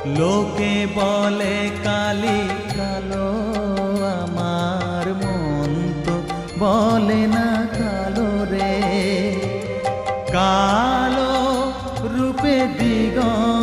লোকে বলে কালি কালো, আমার মন তো বলে না কালো রে। কালো রূপে দিগন্ত